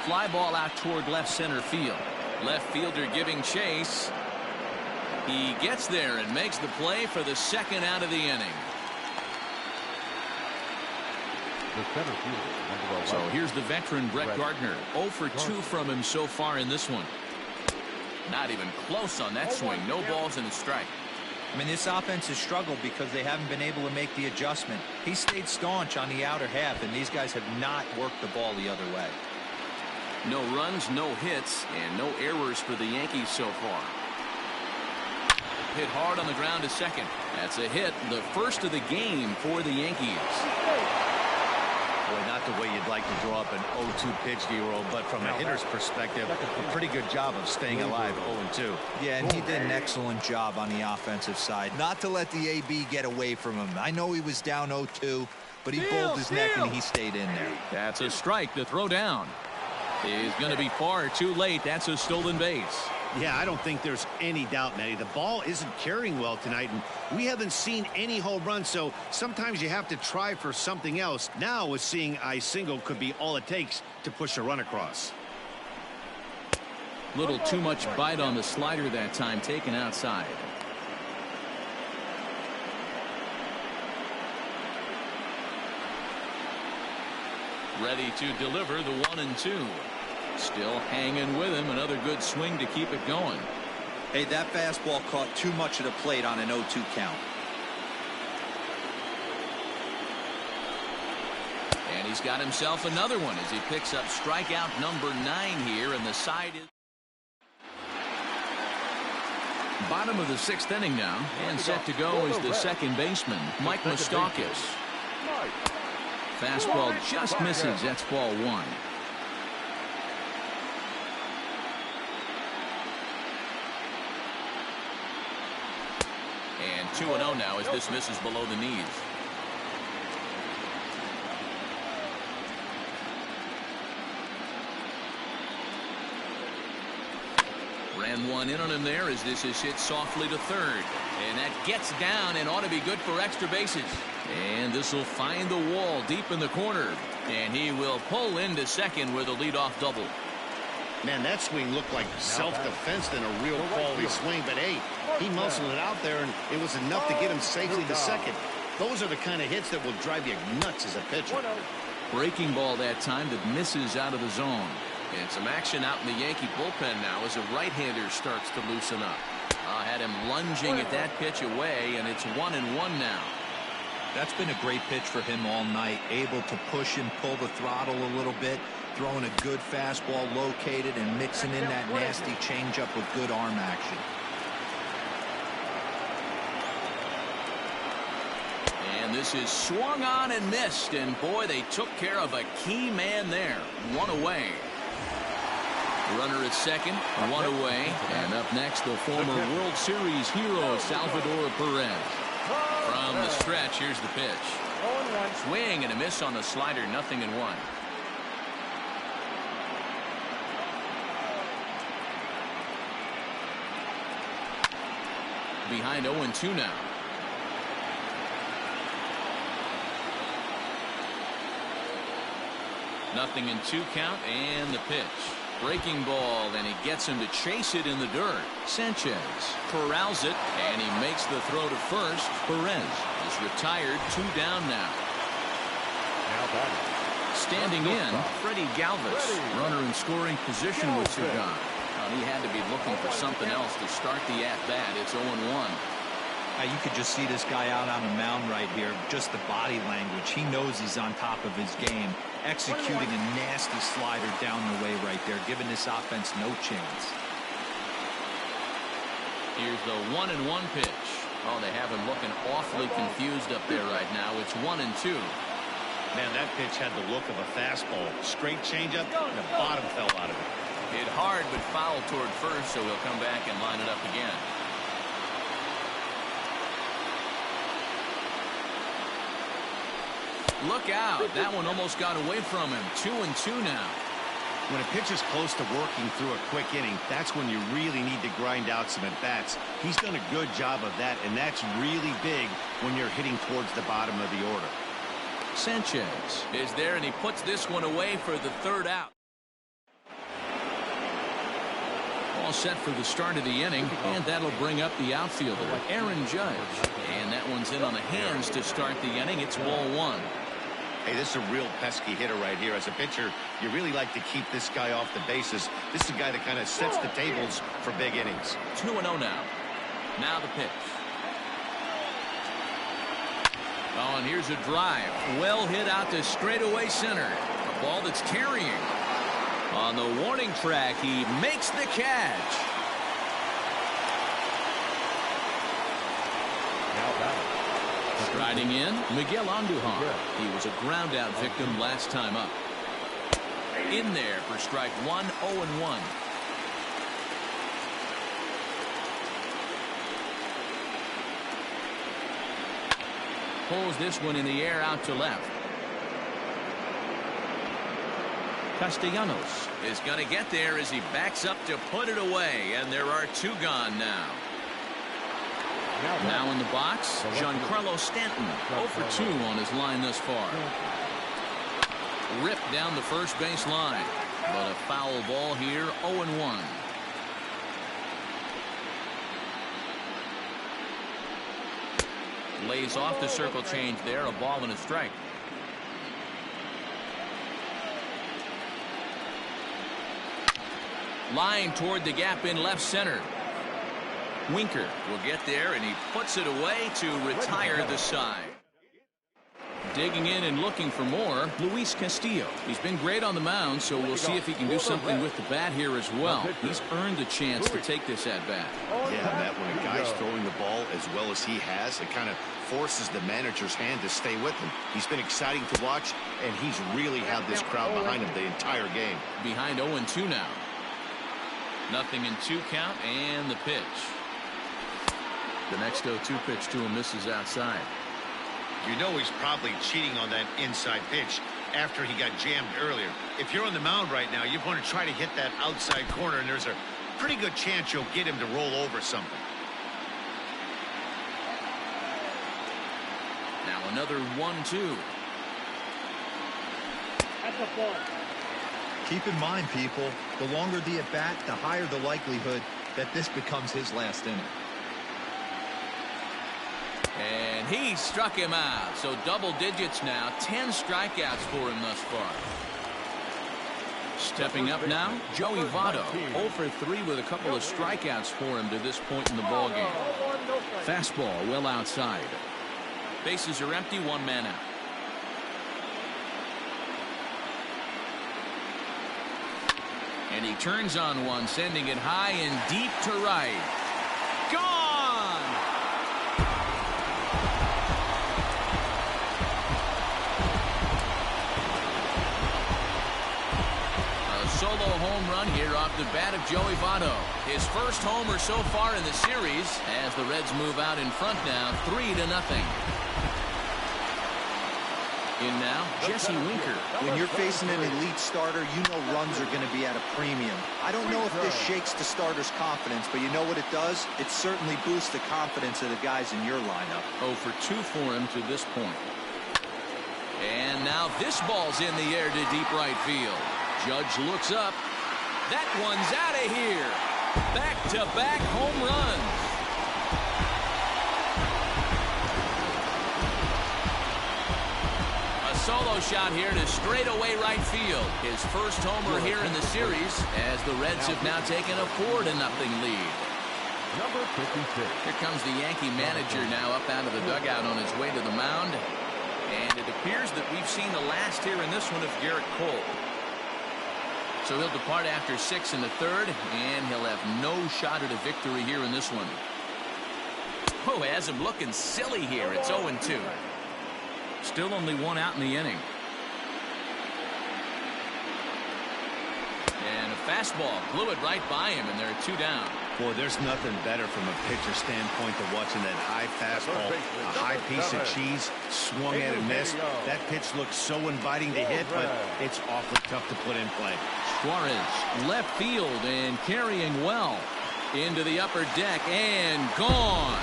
Fly ball out toward left center field. Left fielder giving chase. He gets there and makes the play for the 2nd out of the inning. The center fielder, So here's the veteran Brett Gardner. 0 for 2 from him so far in this one. Not even close on that swing. No balls and a strike. I mean, this offense has struggled because they haven't been able to make the adjustment. He stayed staunch on the outer half, and these guys have not worked the ball the other way. No runs, no hits, and no errors for the Yankees so far. Hit hard on the ground to second. That's a hit, the first of the game for the Yankees. Boy, not the way you'd like to draw up an 0-2 pitch, D-roll, but from a hitter's perspective, a pretty good job of staying alive 0-2. Yeah, and he did an excellent job on the offensive side. Not to let the AB get away from him. I know he was down 0-2, but he pulled his neck and he stayed in there. That's a strike to throw down. Is going to be far too late. That's a stolen base. Yeah, I don't think there's any doubt, Matty. The ball isn't carrying well tonight, and we haven't seen any home runs, so sometimes you have to try for something else. Now, with seeing a single could be all it takes to push a run across. Little too much bite on the slider that time, taken outside. Ready to deliver the 1-2. Still hanging with him. Another good swing to keep it going. Hey, that fastball caught too much of the plate on an 0-2 count. And he's got himself another one as he picks up strikeout number 9 here, and the side is bottom of the 6th inning now, and set to go is the second baseman, Mike Moustakas. Fastball just misses. That's ball 1. And 2-0 now as this misses below the knees. Ran one in on him there as this is hit softly to third. And that gets down and ought to be good for extra bases. And this will find the wall deep in the corner. And he will pull into second with a leadoff double. Man, that swing looked like self-defense than a real quality swing. But, hey, he muscled it out there, and it was enough to get him safely to second. Those are the kind of hits that will drive you nuts as a pitcher. Breaking ball that time that misses out of the zone. And some action out in the Yankee bullpen now as a right-hander starts to loosen up. Had him lunging at that pitch away, and it's 1-1 now. That's been a great pitch for him all night. Able to push and pull the throttle a little bit, throwing a good fastball located and mixing in that nasty changeup with good arm action. And this is swung on and missed, and boy, they took care of a key man there. One away. Runner at second, one away. And up next, the former World Series hero, Salvador Perez. From the stretch, here's the pitch. Swing and a miss on the slider, 0-1. Behind 0-2 now. Nothing in 2 count, and the pitch. Breaking ball, and he gets him to chase it in the dirt. Sanchez corrals it, and he makes the throw to first. Perez is retired, 2 down now. Standing in, Freddie Galvis. Runner in scoring position with Sagan. He had to be looking for something else to start the at-bat. It's 0-1. You could just see this guy out on the mound right here. Just the body language. He knows he's on top of his game. Executing a nasty slider down the way right there, giving this offense no chance. Here's the 1-1 pitch. Oh, they have him looking awfully confused up there right now. It's 1-2. Man, that pitch had the look of a fastball. Straight changeup, and the bottom fell out of it. Hit hard, but foul toward first, so he'll come back and line it up again. Look out. That one almost got away from him. 2-2 now. When a pitch is close to working through a quick inning, that's when you really need to grind out some at-bats. He's done a good job of that, and that's really big when you're hitting towards the bottom of the order. Sanchez is there, and he puts this one away for the 3rd out. All set for the start of the inning, and that'll bring up the outfielder, Aaron Judge. And that one's in on the hands to start the inning. It's ball 1. Hey, this is a real pesky hitter right here. As a pitcher, you really like to keep this guy off the bases. This is a guy that kind of sets the tables for big innings. 2-0 now. Now the pitch. Oh, and here's a drive. Well hit out to straightaway center. A ball that's carrying. On the warning track, he makes the catch. Striding in, Miguel Andujar. He was a ground-out victim last time up. In there for strike 1, 0-1. Pulls this one in the air out to left. Castellanos is going to get there as he backs up to put it away, and there are 2 gone now. Now in the box, Giancarlo Stanton, 0 for 2 on his line thus far. Ripped down the first base line, but a foul ball here, 0-1. Lays off the circle change there, a ball and a strike. Line toward the gap in left center. Winker will get there, and he puts it away to retire the side. Digging in and looking for more, Luis Castillo. He's been great on the mound, so we'll see if he can do something with the bat here as well. He's earned a chance to take this at bat. Yeah, Matt, when a guy's throwing the ball as well as he has, it kind of forces the manager's hand to stay with him. He's been exciting to watch, and he's really had this crowd behind him the entire game. Behind 0-2 now. Nothing in 2 count, and the pitch. The next 0-2 pitch to him misses outside. You know he's probably cheating on that inside pitch after he got jammed earlier. If you're on the mound right now, you want to try to hit that outside corner, and there's a pretty good chance you'll get him to roll over something. Now another 1-2. That's a ball. Keep in mind, people, the longer the at-bat, the higher the likelihood that this becomes his last inning. And he struck him out. So double digits now. 10 strikeouts for him thus far. Stepping up now, Joey Votto. 0 for 3 with a couple of strikeouts for him to this point in the ballgame. Fastball well outside. Bases are empty, 1 man out. And he turns on one, sending it high and deep to right. Gone! A solo home run here off the bat of Joey Votto. His first homer so far in the series as the Reds move out in front now, 3-0. In now, Jesse Winker. When you're facing an elite starter, you know runs are going to be at a premium. I don't know if this shakes the starter's confidence, but you know what it does? It certainly boosts the confidence of the guys in your lineup. 0 for 2 for him to this point. And now this ball's in the air to deep right field. Judge looks up. That one's out of here. Back-to-back home runs. Solo shot here to straightaway right field. His first homer here in the series as the Reds have now taken a 4-0 lead. Number 56. Here comes the Yankee manager now up out of the dugout on his way to the mound. And it appears that we've seen the last here in this one of Garrett Cole. So he'll depart after 6 in the third, and he'll have no shot at a victory here in this one. Oh, has him looking silly here. It's 0-2. Still only 1 out in the inning. And a fastball blew it right by him, and there are 2 down. Boy, there's nothing better from a pitcher standpoint than watching that high fastball, a high piece of cheese, swung at and missed. That pitch looks so inviting to hit, but it's awfully tough to put in play. Suarez, left field, and carrying well. Into the upper deck, and gone.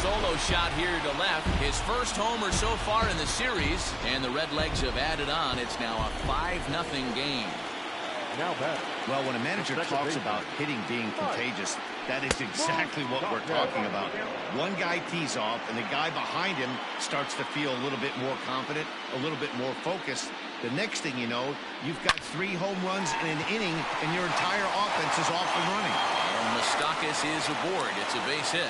Solo shot here to left. His first homer so far in the series, and the Redlegs have added on. It's now a 5-0 game. Now back. Well, when a manager talks about hitting being contagious, that is exactly what we're talking about. One guy tees off, and the guy behind him starts to feel a little bit more confident, a little bit more focused. The next thing you know, you've got 3 home runs in an inning, and your entire offense is off and running. And Moustakas is aboard. It's a base hit.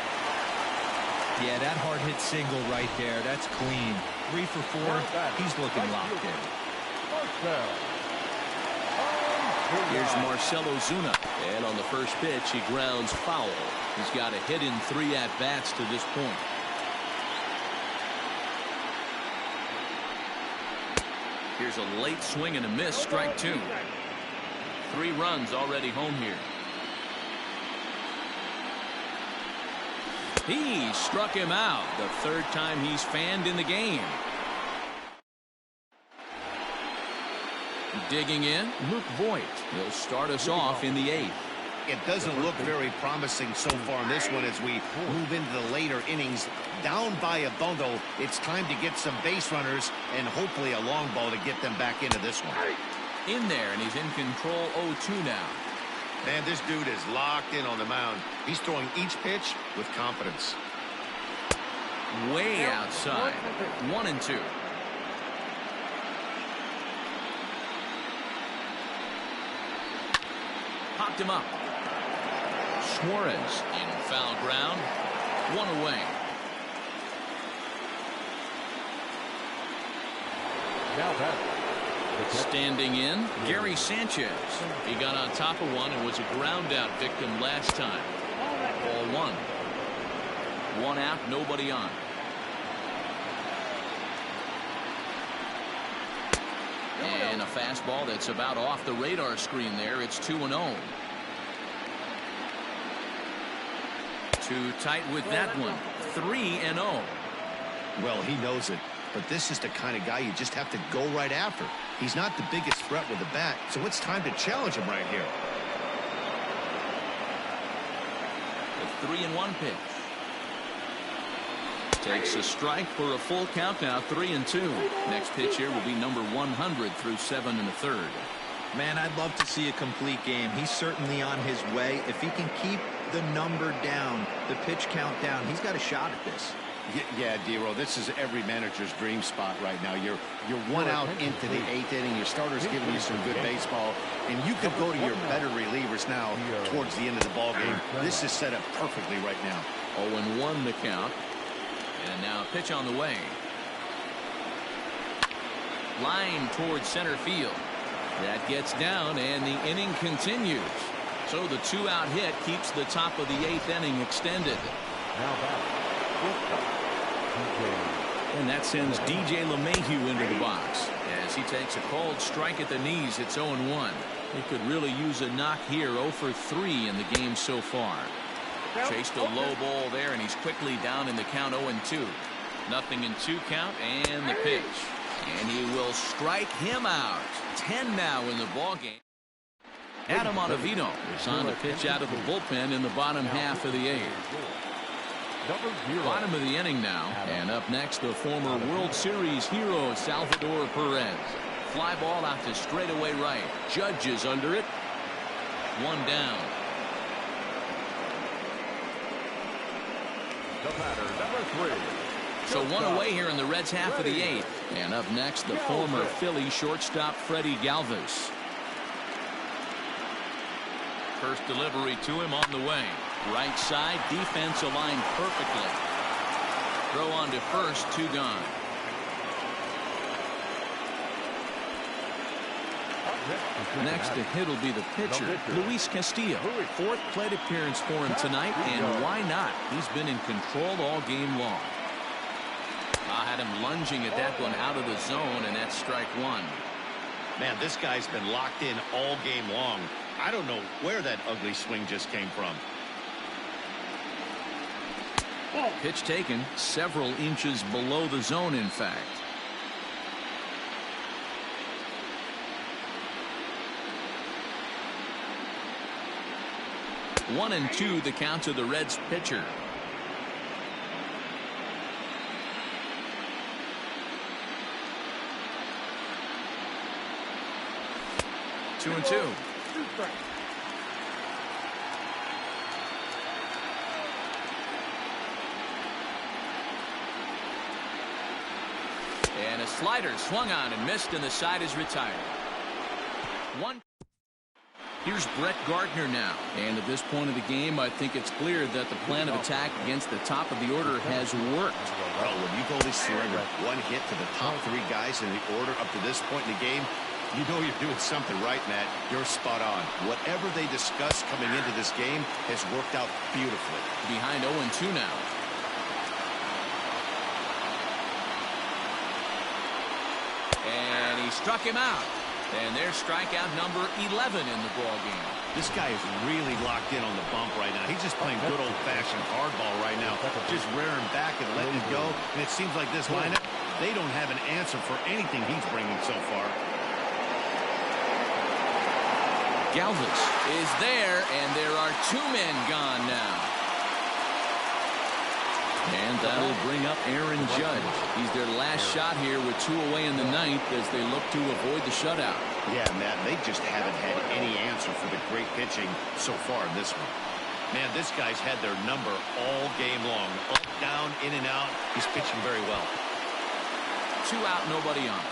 Yeah, that hard hit single right there. That's clean. 3 for 4. He's looking locked in. Here's Marcell Ozuna. And on the first pitch, he grounds foul. He's got a hit in 3 at-bats to this point. Here's a late swing and a miss. Strike 2. 3 runs already home here. He struck him out. The 3rd time he's fanned in the game. Digging in, Luke Voit. He'll start us off in the 8th. It doesn't look very promising so far in this one as we move into the later innings. Down by a bundle, it's time to get some base runners and hopefully a long ball to get them back into this one. In there, and he's in control 0-2 now. Man, this dude is locked in on the mound. He's throwing each pitch with confidence. Way outside. 1-2. Popped him up. Suarez in foul ground. 1 away. Now back. Standing in, Gary Sanchez. He got on top of one and was a ground out victim last time. Ball 1. 1 out, nobody on. And a fastball that's about off the radar screen there. It's 2-0. Too tight with that one. 3-0. Well, he knows it. But this is the kind of guy you just have to go right after. He's not the biggest threat with the bat, so it's time to challenge him right here. The 3-1 pitch. Takes a strike for a full count now, 3-2. Next pitch here will be number 100 through 7 1/3. Man, I'd love to see a complete game. He's certainly on his way. If he can keep the number down, the pitch count down, he's got a shot at this. Yeah, D-Roll, this is every manager's dream spot right now. You're one out into the 8th inning. Your starter's giving you some good baseball, and you could go to your better relievers now towards the end of the ball game. This is set up perfectly right now. 0-1 the count. And now a pitch on the way. Line towards center field. That gets down, and the inning continues. So the 2-out hit keeps the top of the 8th inning extended. Now back. And that sends DJ LeMahieu into the box as he takes a cold strike at the knees. It's 0-1. He could really use a knock here. 0 for 3 in the game so far. Chased a low ball there, and he's quickly down in the count. 0-2. 0-2 count, and the pitch. And he will strike him out. 10 now in the ball game. Adam Ottavino is on the pitch out of the bullpen in the bottom half of the 8th. Bottom of the inning now, and up next the former World Series hero Salvador Perez. Fly ball out to straightaway right. Judge is under it. 1 down. The batter, number 3. So 1 away here in the Reds' half of the 8th. And up next the former Philly shortstop Freddie Galvis. First delivery to him on the way. Right side, defense aligned perfectly. Throw on to first, 2 gone. Next to hit will be the pitcher, Luis Castillo. 4th plate appearance for him tonight, and why not? He's been in control all game long. I had him lunging at that one out of the zone, and that's strike 1. Man, this guy's been locked in all game long. I don't know where that ugly swing just came from. Pitch taken several inches below the zone, in fact. One and 2 the count to the Reds pitcher. Two and 2. And a slider swung on and missed, and the side is retired. 1. Here's Brett Gardner now. And at this point of the game, I think it's clear that the plan of attack against the top of the order has worked. Well, when you've only surrendered 1 hit to the top 3 guys in the order up to this point in the game, you know you're doing something right, Matt. You're spot on. Whatever they discussed coming into this game has worked out beautifully. Behind 0-2 now. And he struck him out. And there's strikeout number 11 in the ball game. This guy is really locked in on the bump right now. He's just playing good old-fashioned hardball right now. Just rearing back and letting it go. And it seems like this lineup, they don't have an answer for anything he's bringing so far. Galvis is there, and there are 2 men gone now. And that'll bring up Aaron Judge. He's their last shot here with 2 away in the 9th as they look to avoid the shutout. Yeah, Matt, they just haven't had any answer for the great pitching so far in this one. Man, this guy's had their number all game long. Up, down, in and out. He's pitching very well. 2 out, nobody on.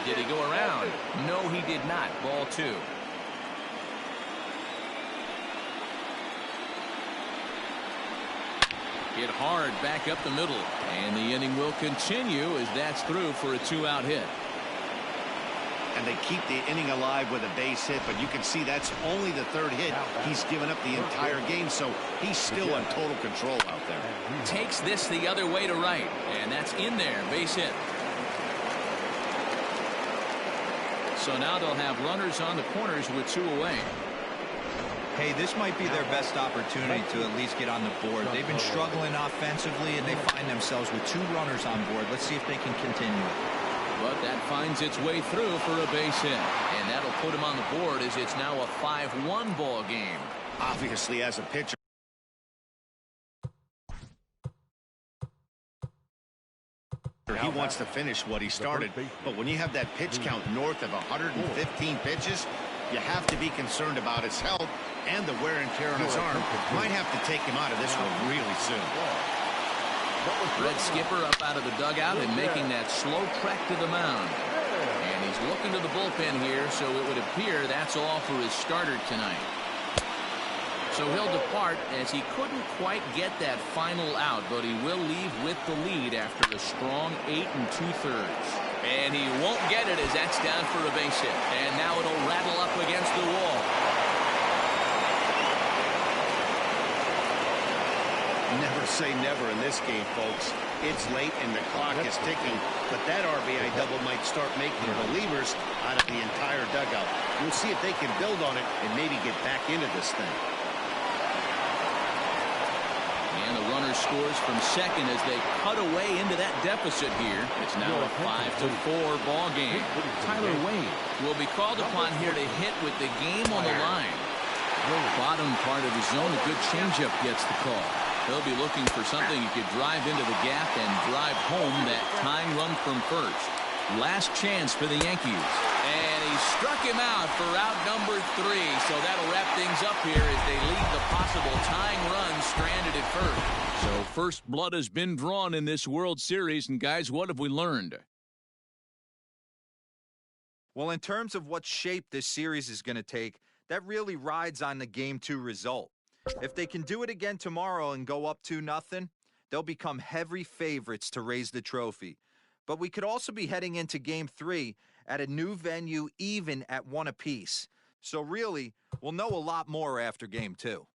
Did he go around? No, he did not. Ball 2. Hit hard back up the middle. And the inning will continue as that's through for a 2-out hit. And they keep the inning alive with a base hit, but you can see that's only the 3rd hit he's given up the entire game, so he's still in total control out there. Takes this the other way to right, and that's in there. Base hit. So now they'll have runners on the corners with 2 away. Hey, this might be their best opportunity to at least get on the board. They've been struggling offensively, and they find themselves with 2 runners on board. Let's see if they can continue it. But that finds its way through for a base hit. And that'll put him on the board as it's now a 5-1 ball game. Obviously, as a pitcher, he wants to finish what he started, but when you have that pitch count north of 115 pitches, you have to be concerned about his health and the wear and tear on his arm might have to take him out of this one really soon. Red Skipper up out of the dugout and making that slow trek to the mound. And he's looking to the bullpen here, so it would appear that's all for his starter tonight. So he'll depart as he couldn't quite get that final out, but he will leave with the lead after a strong 8 2/3. And he won't get it as that's down for a base hit. And now it'll rattle up against the wall. Never say never in this game, folks. It's late and the clock is ticking, but that RBI double might start making believers out of the entire dugout. We'll see if they can build on it and maybe get back into this thing. And the runner scores from second as they cut away into that deficit here. It's now a 5-4 ball game. Tyler Wade will be called upon here to hit with the game on the line. Bottom part of the zone, a good changeup gets the call. They'll be looking for something he could drive into the gap and drive home that tying run from first. Last chance for the Yankees. And he struck him out for out number 3. So that'll wrap things up here as they leave the possible tying run stranded at first. So first blood has been drawn in this World Series. And guys, what have we learned? Well, in terms of what shape this series is going to take, that really rides on the Game 2 result. If they can do it again tomorrow and go up 2-0, they'll become heavy favorites to raise the trophy. But we could also be heading into Game 3 at a new venue, even at 1 apiece. So really, we'll know a lot more after Game 2.